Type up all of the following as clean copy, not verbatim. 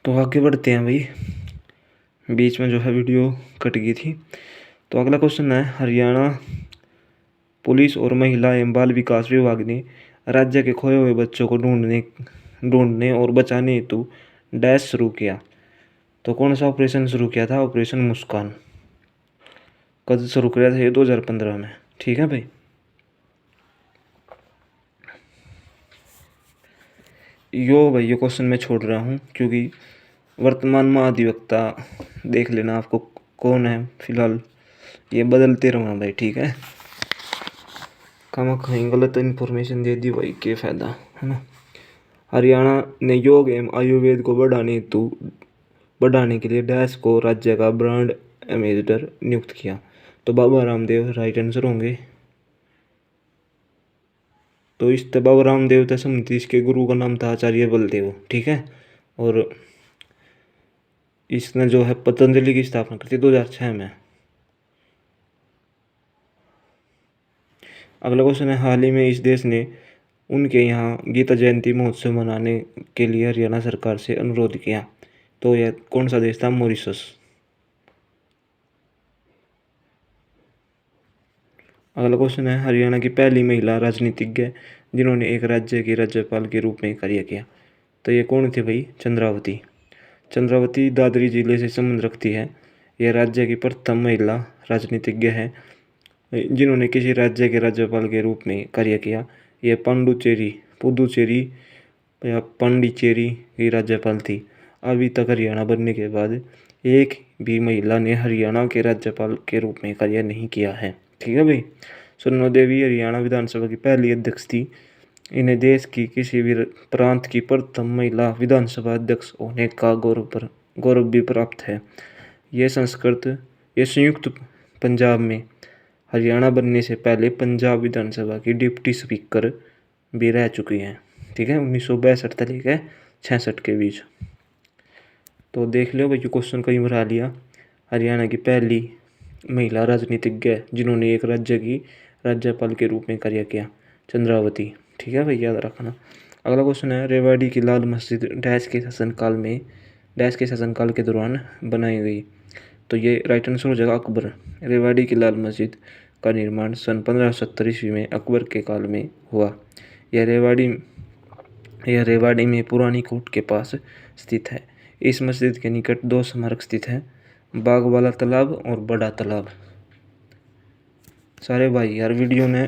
तो आगे बढ़ते हैं भाई, बीच में जो है वीडियो कट गई थी। तो अगला क्वेश्चन है, हरियाणा पुलिस और महिला एवं बाल विकास विभाग ने राज्य के खोए हुए बच्चों को ढूंढने और बचाने हेतु डैश शुरू किया। तो कौन सा ऑपरेशन शुरू किया था? ऑपरेशन मुस्कान। कब शुरू किया था? ये 2015 में। ठीक है भाई। ये क्वेश्चन मैं छोड़ रहा हूँ क्योंकि वर्तमान महाधिवक्ता देख लेना आपको कौन है फिलहाल, ये बदलते रहना भाई। ठीक है, कहीं गलत इन्फॉर्मेशन दे दी भाई, क्या फ़ायदा, है ना। हरियाणा ने योग एवं आयुर्वेद को बढ़ाने के लिए डैश को राज्य का ब्रांड एम्बेसडर नियुक्त किया। तो बाबा रामदेव राइट आंसर होंगे। तो इस बाबा रामदेव समिति, इसके गुरु का नाम था आचार्य बलदेव। ठीक है, और इसने जो है पतंजलि की स्थापना की थी 2006 में। अगला क्वेश्चन है, हाल ही में इस देश ने उनके यहाँ गीता जयंती महोत्सव मनाने के लिए हरियाणा सरकार से अनुरोध किया। तो यह कौन सा देश था? मॉरिशस। अगला क्वेश्चन है, हरियाणा की पहली महिला राजनीतिज्ञ जिन्होंने एक राज्य के राज्यपाल के रूप में कार्य किया। तो ये कौन थे भाई? चंद्रावती। चंद्रावती दादरी जिले से संबंध रखती है। यह राज्य की प्रथम महिला राजनीतिज्ञ है जिन्होंने किसी राज्य के राज्यपाल के रूप में कार्य किया। यह पुदुचेरी या पांडिचेरी की राज्यपाल थी। अभी तक हरियाणा बनने के बाद एक भी महिला ने हरियाणा के राज्यपाल के रूप में कार्य नहीं किया है। ठीक है भाई। सोनू देवी हरियाणा विधानसभा की पहली अध्यक्ष थी। इन्हें देश की किसी भी प्रांत की प्रथम महिला विधानसभा अध्यक्ष होने का गौरव भी प्राप्त है। ये संयुक्त पंजाब में हरियाणा बनने से पहले पंजाब विधानसभा की डिप्टी स्पीकर भी रह चुकी हैं। ठीक है, 1962 से लेकर 66 के बीच। तो देख लो भाई, क्वेश्चन कहीं भरा लिया। हरियाणा की पहली महिला राजनीतिज्ञ जिन्होंने एक राज्य की राज्यपाल के रूप में कार्य किया, चंद्रावती। ठीक है भाई, याद रखना। अगला क्वेश्चन है, रेवाड़ी की लाल मस्जिद डैश के शासनकाल के दौरान बनाई गई। तो ये राइट आंसर हो जाएगा अकबर। रेवाड़ी की लाल मस्जिद का निर्माण सन 1570 ईस्वी में अकबर के काल में हुआ। यह रेवाड़ी में पुरानी कोट के पास स्थित है। इस मस्जिद के निकट दो स्मारक स्थित हैं, बाग वाला तालाब और बड़ा तालाब। सारे भाई यार वीडियो ने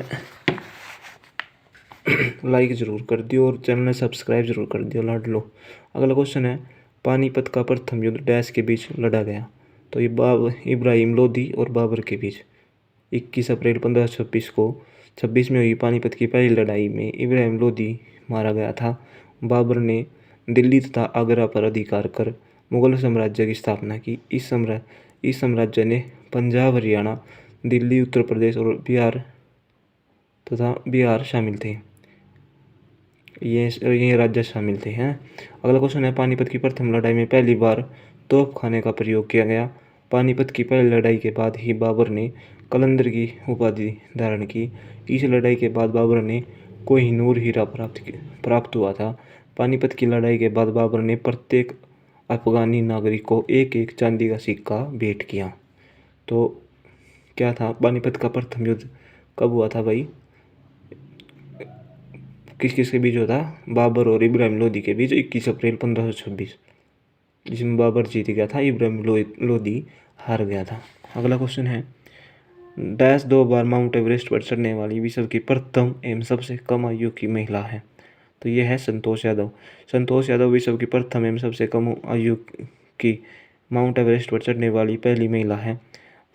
लाइक जरूर कर दियो और चैनल ने सब्सक्राइब जरूर कर दियो, लाड लो। अगला क्वेश्चन है, पानीपत का प्रथम युद्ध डैश के बीच लड़ा गया। तो ये इब्राहिम लोदी और बाबर के बीच 21 अप्रैल 1526 में हुई पानीपत की पहली लड़ाई में इब्राहिम लोदी मारा गया था। बाबर ने दिल्ली तथा आगरा पर अधिकार कर मुगल साम्राज्य की स्थापना की। इस साम्राज्य ने पंजाब, हरियाणा, दिल्ली, उत्तर प्रदेश और बिहार शामिल थे। ये राज्य शामिल थे हैं। अगला क्वेश्चन है, पानीपत की प्रथम लड़ाई में पहली बार तोपखाने का प्रयोग किया गया। पानीपत की पहली लड़ाई के बाद ही बाबर ने कलंदर की उपाधि धारण की। इस लड़ाई के बाद बाबर ने कोहिनूर हीरा प्राप्त हुआ था। पानीपत की लड़ाई के बाद बाबर ने प्रत्येक अफगानी नागरिक को एक एक चांदी का सिक्का भेंट किया। तो क्या था? पानीपत का प्रथम युद्ध कब हुआ था भाई? किस किस के बीच होता? बाबर और इब्राहिम लोदी के बीच 21 अप्रैल 1526, जिसमें बाबर जीत गया था, इब्राहिम लोदी हार गया था। अगला क्वेश्चन है, डैश 2 बार माउंट एवरेस्ट पर चढ़ने वाली विश्व की प्रथम एवं सबसे कम आयु की महिला है। तो यह है संतोष यादव। संतोष यादव विश्व की प्रथम एवं सबसे कम आयु की माउंट एवरेस्ट पर चढ़ने वाली पहली महिला है।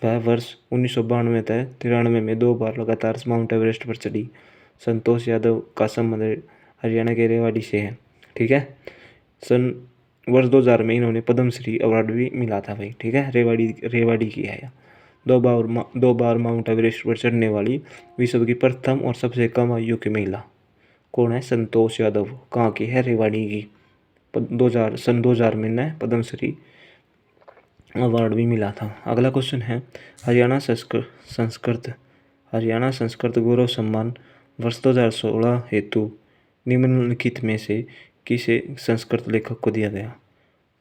वह वर्ष 1992 तक 93 में 2 बार लगातार माउंट एवरेस्ट पर चढ़ी। संतोष यादव का संबंध हरियाणा के रेवाड़ी से है। ठीक है, वर्ष 2000 में इन्होंने पद्मश्री अवार्ड भी मिला था भाई। ठीक है, रेवाड़ी की है। 2 बार माउंट एवरेस्ट पर चढ़ने वाली विश्व की प्रथम और सबसे कम आयु की महिला कौन है? संतोष यादव। कहाँ की है? रेवाड़ी की। सन 2000 में इन्हें पद्मश्री अवार्ड भी मिला था। अगला क्वेश्चन है, हरियाणा संस्कृत गौरव सम्मान वर्ष 2016 हेतु निम्नलिखित में से किसे संस्कृत लेखक को दिया गया?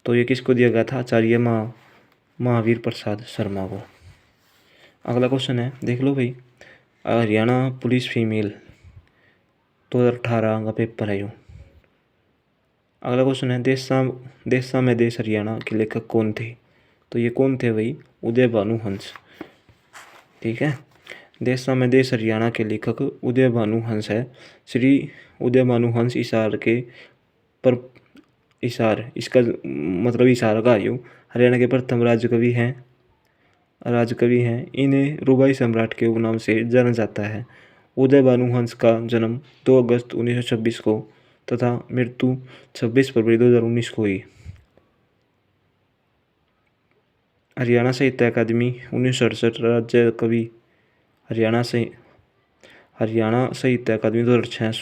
तो ये किसको दिया गया था? आचार्य महावीर प्रसाद शर्मा को। अगला क्वेश्चन है, देख लो भाई, हरियाणा पुलिस फीमेल 2018 का पेपर है यो। अगला क्वेश्चन है, देशा में देश हरियाणा के लेखक कौन थे? तो ये कौन थे भाई? उदय भानु हंस। ठीक है, देशा में देश हरियाणा के लेखक उदय भानु हंस है। श्री उदय भानु हंस इशार के पर इशार, इसका मतलब इशारा का आयु, हरियाणा के प्रथम राजकवि हैं। इन्हें रुबाई सम्राट के उपनाम से जाना जाता है। उदय भानु हंस का जन्म 2 अगस्त 1926 को तथा मृत्यु 26 फरवरी 2019 को हुई। हरियाणा साहित्य अकादमी 1968 राज्य कवि, हरियाणा साहित्य अकादमी 2006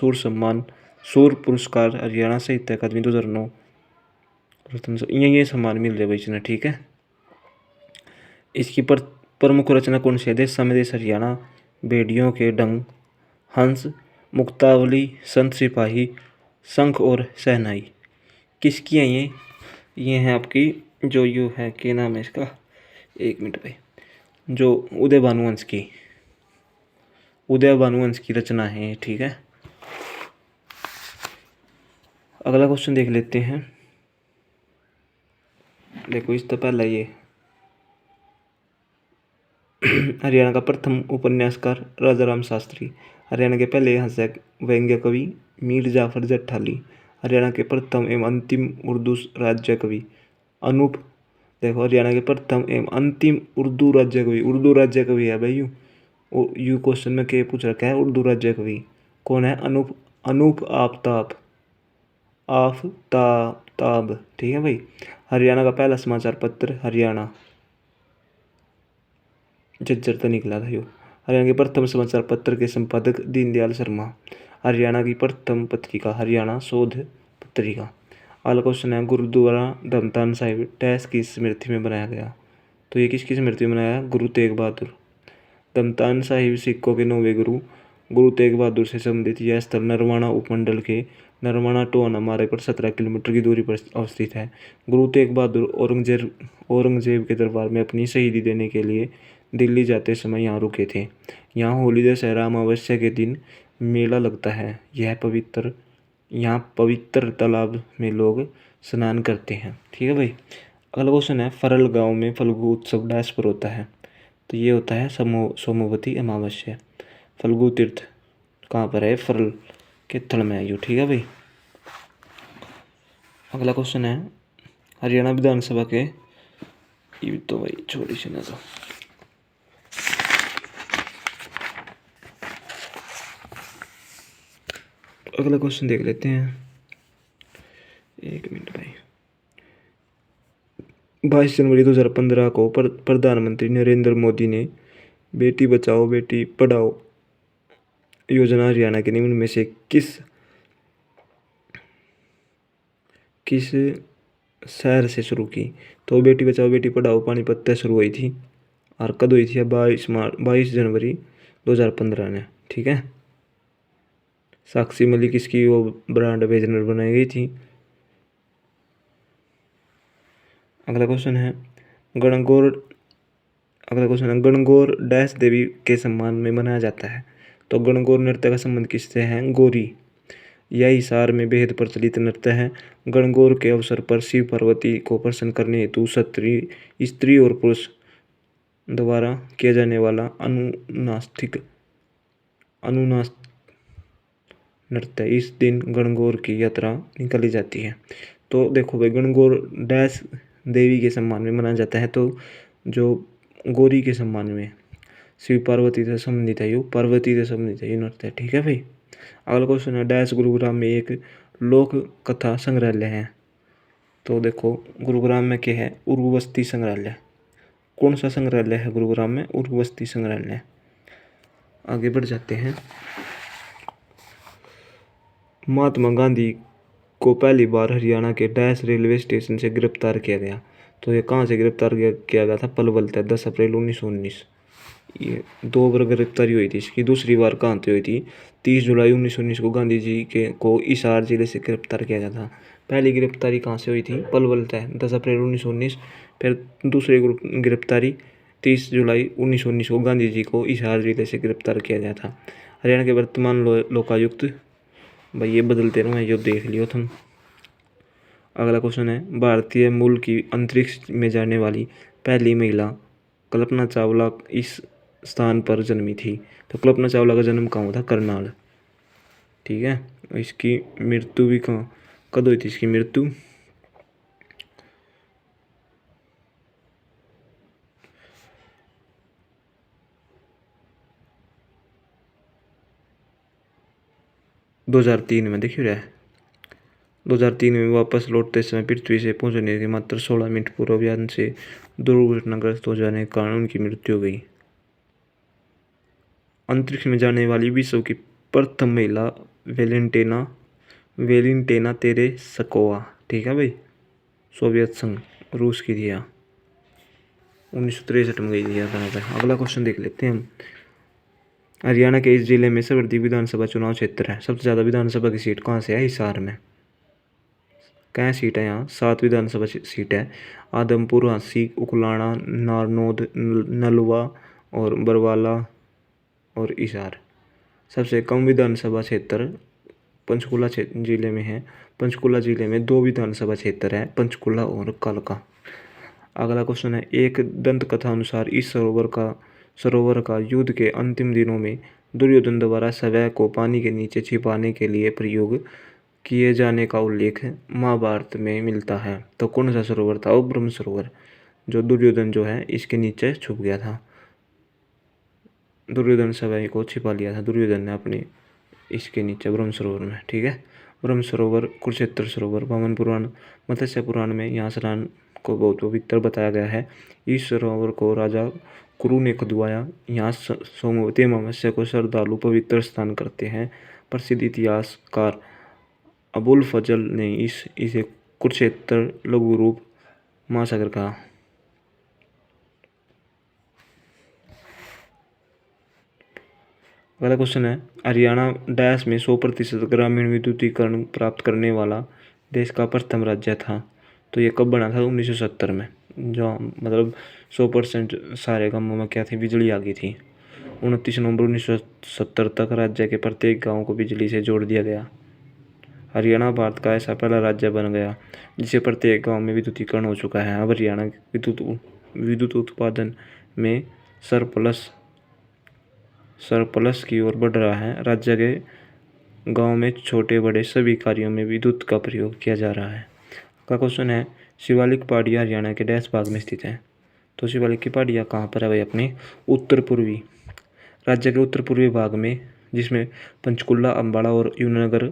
सूर पुरस्कार, हरियाणा साहित्य अकादमी 2009 ये सम्मान मिल रहे भाई इसने। ठीक है, इसकी प्रमुख रचना कौन सी है? देशा में देश हरियाणा, भेड़ियों के डंग, हंस, मुक्तावली, संत सिपाही, शंख और शहनाई। किसकी है ये? ये है आपकी जो यू है, क्या नाम है इसका, 1 मिनट भाई, जो उदय भानुवंश की रचना है। ठीक है, अगला क्वेश्चन देख लेते हैं। देखो, इस तो पहला ये हरियाणा का प्रथम उपन्यासकार राजा राम शास्त्री, हरियाणा के पहले हास्य व्यंग्य कवि मीर जाफर जट्ठाली, हरियाणा के प्रथम एवं अंतिम उर्दू राज्य कवि अनूप। देखो, हरियाणा के प्रथम एवं अंतिम उर्दू राज्य कवि है भाई। यू क्वेश्चन में क्या पूछ रखा है? उर्दू राज्य कवि कौन है? अनूप आफ्ताब। ठीक है भाई। हरियाणा का पहला समाचार पत्र हरियाणा झज्जर तो निकला था यो। हरियाणा के प्रथम समाचार पत्र के संपादक दीनदयाल शर्मा। हरियाणा की प्रथम पत्रिका हरियाणा शोध पत्रिका। अगला क्वेश्चन है, गुरुद्वारा धमतान साहिब टैस की स्मृति में बनाया गया? तो ये किसकी स्मृति में बनाया? गुरु तेग बहादुर। धमतान साहिब सिखों के 9वें गुरु तेग बहादुर से संबंधित यह स्थल नरवाणा उपमंडल के नरवाणा टोहाना मार्ग पर 17 किलोमीटर की दूरी पर अवस्थित है। गुरु तेग बहादुर औरंगजेब के दरबार में अपनी शहीदी देने के लिए दिल्ली जाते समय यहाँ रुके थे। यहाँ होली दशहरा अमावस्या के दिन मेला लगता है। यहाँ पवित्र तालाब में लोग स्नान करते हैं। ठीक है भाई। अगला क्वेश्चन है, फरल गांव में फल्गु उत्सव डैश पर होता है? तो ये होता है सोमवती अमावस्या। फल्गु तीर्थ कहाँ पर है? फरल के थल में है यू। ठीक है भाई। अगला क्वेश्चन है, हरियाणा विधानसभा के, ये तो भाई छोटी सी ना। अगला क्वेश्चन देख लेते हैं, 1 मिनट भाई। 22 जनवरी 2015 को प्रधानमंत्री नरेंद्र मोदी ने बेटी बचाओ बेटी पढ़ाओ योजना हरियाणा के निम्न में से किस शहर से शुरू की? तो बेटी बचाओ बेटी पढ़ाओ पानीपत से शुरू हुई थी और कब हुई थी? 22 जनवरी 2015 में। ठीक है, साक्षी मलिक इसकी वो ब्रांड एम्बेसडर बनाई गई थी। अगला क्वेश्चन है, गणगौर डैश देवी के सम्मान में मनाया जाता है? तो गणगौर नृत्य का संबंध किससे है? गौरी। यह हिसार में बेहद प्रचलित नृत्य है। गणगौर के अवसर पर शिव पार्वती को प्रसन्न करने हेतु स्त्री और पुरुष द्वारा किया जाने वाला अनुनासिक नृत्य, इस दिन गणगौर की यात्रा निकाली जाती है। तो देखो भाई, गणगौर डैश देवी के सम्मान में मनाया जाता है। तो जो गौरी के सम्मान में शिव पार्वती से संबंधित है, ये नृत्य। ठीक है भाई। अगला क्वेश्चन है, डैश गुरुग्राम में एक लोक कथा संग्रहालय है? तो देखो, गुरुग्राम में क्या है? उर्वस्ती संग्रहालय। कौन सा संग्रहालय है गुरुग्राम में? उर्वस्ती संग्रहालय। आगे बढ़ जाते हैं। महात्मा गांधी को पहली बार हरियाणा के डैश रेलवे स्टेशन से गिरफ्तार किया गया? तो ये कहाँ से गिरफ्तार किया गया था? पलवल से 10 अप्रैल 1919। ये 2 बार गिरफ्तारी हुई थी इसकी। दूसरी बार कहाँ से हुई थी? 30 जुलाई 1919 को गांधी जी को हिसार जिले से गिरफ्तार किया गया था। पहली गिरफ्तारी कहाँ से हुई थी? पलवल तय 10 अप्रैल 1919। फिर दूसरी गिरफ्तारी 30 जुलाई 1919 को गांधी जी को हिसार जिले से गिरफ्तार किया गया था। हरियाणा के वर्तमान लोकायुक्त, भाई ये बदलते रहो, ये देख लियो तुम। अगला क्वेश्चन है, भारतीय मूल की अंतरिक्ष में जाने वाली पहली महिला कल्पना चावला इस स्थान पर जन्मी थी। तो कल्पना चावला का जन्म कहाँ हुआ था? करनाल। ठीक है, इसकी मृत्यु भी कहाँ, कब हुई थी इसकी मृत्यु? 2003 में। देखिए रहा है 2003 में वापस लौटते समय पृथ्वी से पहुंचने के मात्र 16 मिनट पूर्व अभियान से दुर्घटनाग्रस्त हो जाने के कारण उनकी मृत्यु हो गई। अंतरिक्ष में जाने वाली विश्व की प्रथम महिला वेलेंटिना तेरेस्कोवा। ठीक है भाई, सोवियत संघ, रूस की थी, 1963 में गई थी। अगला क्वेश्चन देख लेते हैं हम। हरियाणा के इस जिले में सर्वाधिक विधानसभा चुनाव क्षेत्र है। सबसे ज़्यादा विधानसभा की सीट कहाँ से है? हिसार में। क्या सीट है यहाँ? 7 विधानसभा सीट है। आदमपुर, हांसी, उकलाना, नारनौद, नलवा और बरवाला और हिसार। सबसे कम विधानसभा क्षेत्र पंचकुला जिले में है। पंचकुला जिले में 2 विधानसभा क्षेत्र है, पंचकुला और कालका। अगला क्वेश्चन है, एक दंत कथा अनुसार इस सरोवर का युद्ध के अंतिम दिनों में दुर्योधन द्वारा शवै को पानी के नीचे छिपाने के लिए प्रयोग किए जाने का उल्लेख महाभारत में मिलता है। तो कौन सा सरोवर था? वो ब्रह्म सरोवर, जो दुर्योधन जो है इसके नीचे छुप गया था। दुर्योधन शवै को छिपा लिया था दुर्योधन ने अपने इसके नीचे ब्रह्म सरोवर में। ठीक है, ब्रह्म सरोवर, कुरुक्षेत्र सरोवर, वामन पुराण, मत्स्य पुराण में यहाँ स्नान को बहुत पवित्र बताया गया है। इस सरोवर को राजा कुरु ने खुदवाया। यहाँ सोमवती अमावस्या को श्रद्धालु पवित्र स्नान करते हैं। प्रसिद्ध इतिहासकार अबुल फजल ने इसे कुरुक्षेत्र लघु रूप महासागर कहा। अगला क्वेश्चन है, हरियाणा डैश में 100% ग्रामीण विद्युतीकरण प्राप्त करने वाला देश का प्रथम राज्य था। तो ये कब बना था? 1970 में, जो मतलब 100% सारे गाँवों में क्या थी? बिजली आ गई थी। 29 नवंबर 1970 तक राज्य के प्रत्येक गाँव को बिजली से जोड़ दिया गया। हरियाणा भारत का ऐसा पहला राज्य बन गया जिसे प्रत्येक गाँव में विद्युतीकरण हो चुका है। अब हरियाणा विद्युत उत्पादन में सरप्लस की ओर बढ़ रहा है। राज्य के गांव में छोटे बड़े सभी कार्यों में विद्युत का प्रयोग किया जा रहा है। का क्वेश्चन है, शिवालिक पहाड़ियाँ हरियाणा के डैश भाग में स्थित है। तो शिवालिक की पहाड़ियाँ कहाँ पर है भाई? अपने उत्तर पूर्वी राज्य के उत्तर पूर्वी भाग में, जिसमें पंचकुला, अम्बाला और यमुनानगर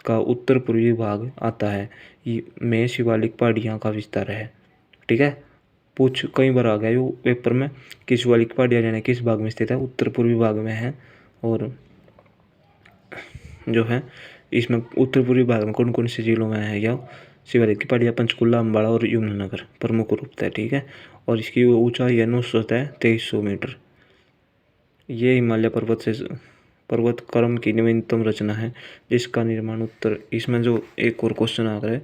का उत्तर पूर्वी भाग आता है, में शिवालिक पहाड़ियाँ का विस्तार है। ठीक है, पूछ कई बार आ गया ये पेपर में कि शिवालिक पहाड़ियाँ हरियाणा किस भाग में स्थित है? उत्तर पूर्वी भाग में है। और जो है इसमें उत्तर पूर्वी भाग में कौन कौन से जिलों में है यह शिवालिक की पहाड़ियाँ? पंचकुला, अम्बाला और यमुनानगर प्रमुख रूप से। ठीक है, और इसकी ऊंचाई है 2300 मीटर। ये हिमालय पर्वत क्रम की नवीनतम रचना है जिसका निर्माण इसमें जो एक और क्वेश्चन आ रहा है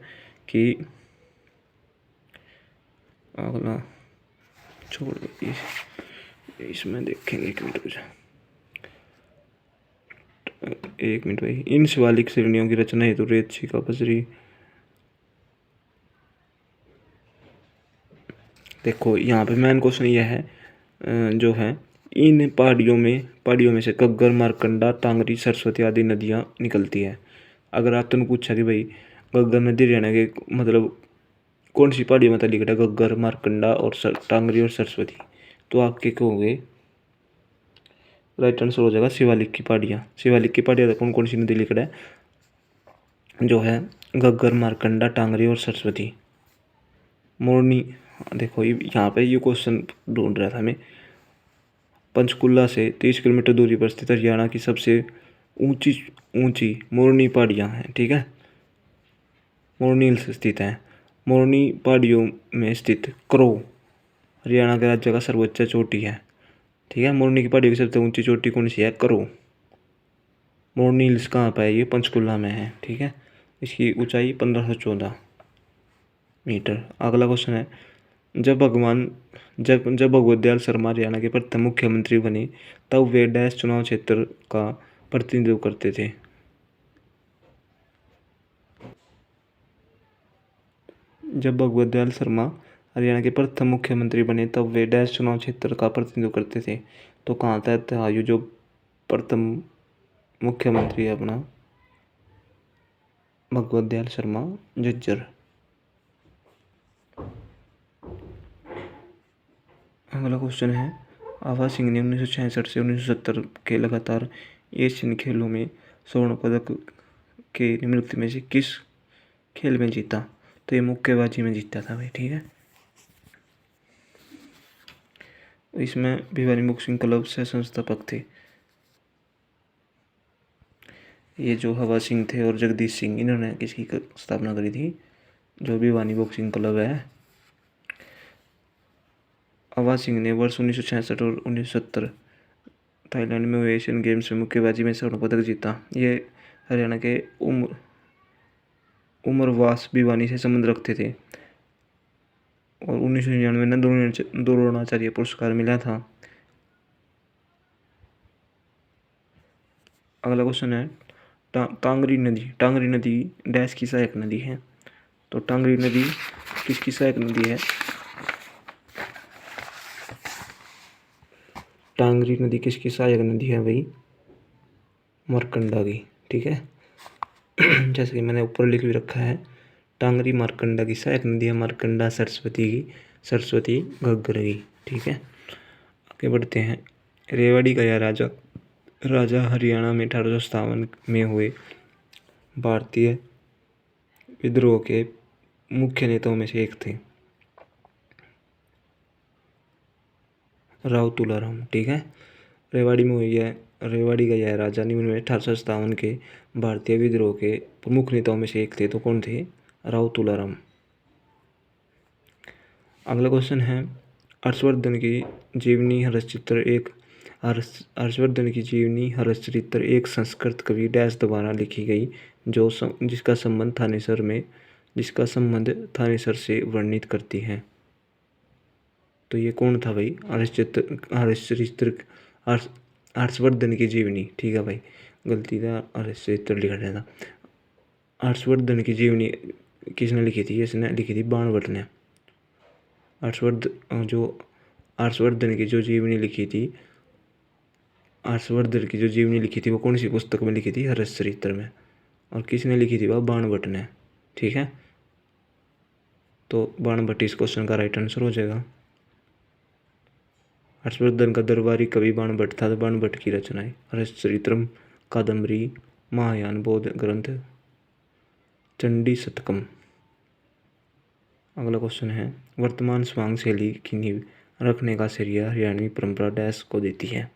कि अगला छोड़ दो, इसमें देखेंगे। एक मिनट भाई। इन शिवालिक श्रेणियों की रचना हेतु रेत, शिका, बजरी। देखो यहाँ पे मेन क्वेश्चन यह है, जो है इन पहाड़ियों में से गग्गर, मारकंडा, टांगरी, सरस्वती आदि नदियाँ निकलती है। अगर आप तुमने पूछा कि भाई गग्गर नदी हरियाणा के मतलब कौन सी पहाड़ी में लिखा है? गग्गर, मारकंडा और टांगरी और सरस्वती, तो आपके कहोगे राइट आंसर हो जाएगा शिवालिक की पहाड़ियाँ। शिवालिक की पहाड़ियाँ कौन कौन सी नदी लिख रहा है? जो है गग्गर, मारकंडा, टांगरी और सरस्वती। मोरनी, देखो यहाँ पे ये क्वेश्चन ढूंढ रहा था मैं। पंचकुला से 30 किलोमीटर दूरी पर स्थित हरियाणा की सबसे ऊंची मोरनी पहाड़ियाँ हैं। ठीक है, मोरनी हिल्स स्थित है। मोरनी पहाड़ियों में स्थित क्रो हरियाणा के राज्य का सर्वोच्च चोटी है। ठीक है, मोरनी की पहाड़ी की सबसे ऊंची चोटी कौन सी है? क्रो। मोरनी हिल्स कहाँ पर है? ये पंचकुला में है। ठीक है, इसकी ऊंचाई 1514। मीटर। अगला क्वेश्चन है, जब भगवत दयाल शर्मा हरियाणा के प्रथम मुख्यमंत्री बने तब वे डैश चुनाव क्षेत्र का प्रतिनिधित्व करते थे। जब भगवत दयाल शर्मा हरियाणा के प्रथम मुख्यमंत्री बने तब वे डैश चुनाव क्षेत्र का प्रतिनिधित्व करते थे। तो कहाँ था ये जो प्रथम मुख्यमंत्री है अपना भगवत दयाल शर्मा, झज्जर। अगला क्वेश्चन है, आभा सिंह ने 1966 से 1970 के लगातार एशियन खेलों में स्वर्ण पदक के निम्नलिखित में से किस खेल में जीता? तो ये मुक्केबाजी में जीता था भाई, ठीक है। इसमें भिवानी बॉक्सिंग क्लब से संस्थापक थे ये जो हवा सिंह थे और जगदीश सिंह, इन्होंने किसकी स्थापना करी थी? जो भिवानी बॉक्सिंग क्लब है। हवा सिंह ने वर्ष 1966 और 1970 थाईलैंड में हुए एशियन गेम्स में मुक्केबाजी में स्वर्ण पदक जीता। ये हरियाणा के उमरवास भिवानी से संबंध रखते थे और 1999 में द्रोणाचार्य पुरस्कार मिला था। अगला क्वेश्चन है, टांगरी नदी डैश की सहायक नदी है? तो टांगरी नदी किसकी सहायक नदी है? टांगरी नदी किसकी सहायक नदी है भाई? मारकंडा की, ठीक है। जैसे कि मैंने ऊपर लिख भी रखा है, टांगरी मारकंडा की सहायक नदी है, मारकंडा सरस्वती की, सरस्वती घग्गर की, ठीक है। आगे बढ़ते हैं, रेवाड़ी गया राजा हरियाणा में 1857 में हुए भारतीय विद्रोह के मुख्य नेताओं में से एक थे, राव तुलाराम, ठीक है। रेवाड़ी में हुई है, रेवाड़ी गया है राजा निम्न में 1857 के भारतीय विद्रोह के प्रमुख नेताओं में से एक थे। तो कौन थे? राव तुलाराम। अगला क्वेश्चन है, हर्षवर्धन की जीवनी हर्षचरित्र एक संस्कृत कवि डैश द्वारा लिखी गई जिसका संबंध थानेसर से वर्णित करती है। तो ये कौन था भाई? हर्षवर्धन की जीवनी, ठीक है भाई, गलती था, हर्षचरित्र लिखा गया था। हर्षवर्धन की जीवनी किसने लिखी थी? इसने लिखी थी बाणभट्ट ने। हर्षवर्धन की जो जीवनी लिखी थी वो कौन सी पुस्तक में लिखी थी? हर्षचरित्र में। और किसने लिखी थी? वह बाणभट्ट ने, ठीक है। तो बाणभट्ट इस क्वेश्चन का राइट आंसर हो जाएगा। हर्षवर्धन का दरबारी कवि बाणभट्ट था। तो बाणभट्ट की रचनाएं हर्षचरित्रम, कादम्बरी, महायान बौद्ध ग्रंथ, चंडी शतकम। अगला क्वेश्चन है, वर्तमान स्वांग शैली की नींव रखने का श्रेय हरियाणवी परंपरा डैश को देती है?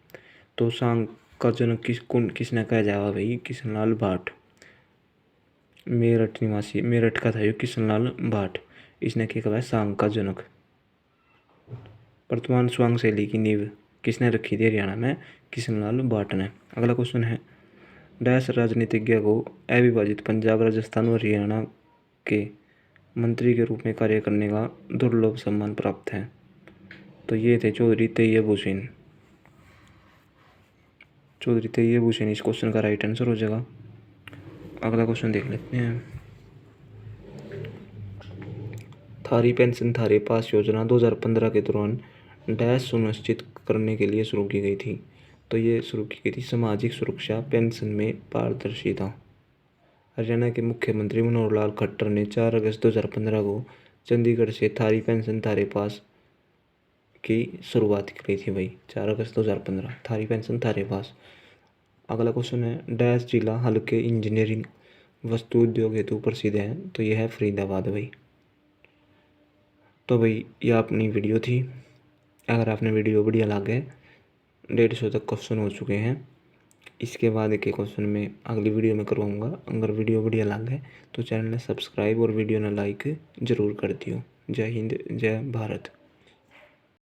तो सांग का जनक किसने कहा जाएगा भाई? किशनलाल भाट, मेरठ निवासी, मेरठ का था ये किशनलाल भाट, इसने क्या कहा है? सांग का जनक। वर्तमान स्वांग शैली की नींव किसने रखी थी हरियाणा में? किशनलाल भाट ने। अगला क्वेश्चन है, डैश राजनीतिज्ञ को अविभाजित पंजाब, राजस्थान और हरियाणा के मंत्री के रूप में कार्य करने का दुर्लभ सम्मान प्राप्त है? तो ये थे चौधरी तैयब हुसैन। इस क्वेश्चन का राइट आंसर हो जाएगा। अगला क्वेश्चन देख लेते हैं, थारी पेंशन थारे पास योजना 2015 के दौरान डैश सुनिश्चित करने के लिए शुरू की गई थी? तो ये शुरू की गई थी सामाजिक सुरक्षा पेंशन में पारदर्शिता। हरियाणा के मुख्यमंत्री मनोहर लाल खट्टर ने 4 अगस्त 2015 को चंडीगढ़ से थारी पेंशन थारे पास की शुरुआत की थी भाई। 4 अगस्त 2015 थारी पेंशन थारे पास। अगला क्वेश्चन है, डैश जिला हल्के इंजीनियरिंग वस्तु उद्योग हेतु प्रसिद्ध है? तो यह है फरीदाबाद भाई। तो भाई ये अपनी वीडियो थी। अगर आपने वीडियो बढ़िया लगे, 150 तक क्वेश्चन हो चुके हैं। इसके बाद के क्वेश्चन में अगली वीडियो में करवाऊँगा। अगर वीडियो बढ़िया लगे तो चैनल ने सब्सक्राइब और वीडियो ने लाइक ज़रूर कर दियो। जय हिंद, जय भारत।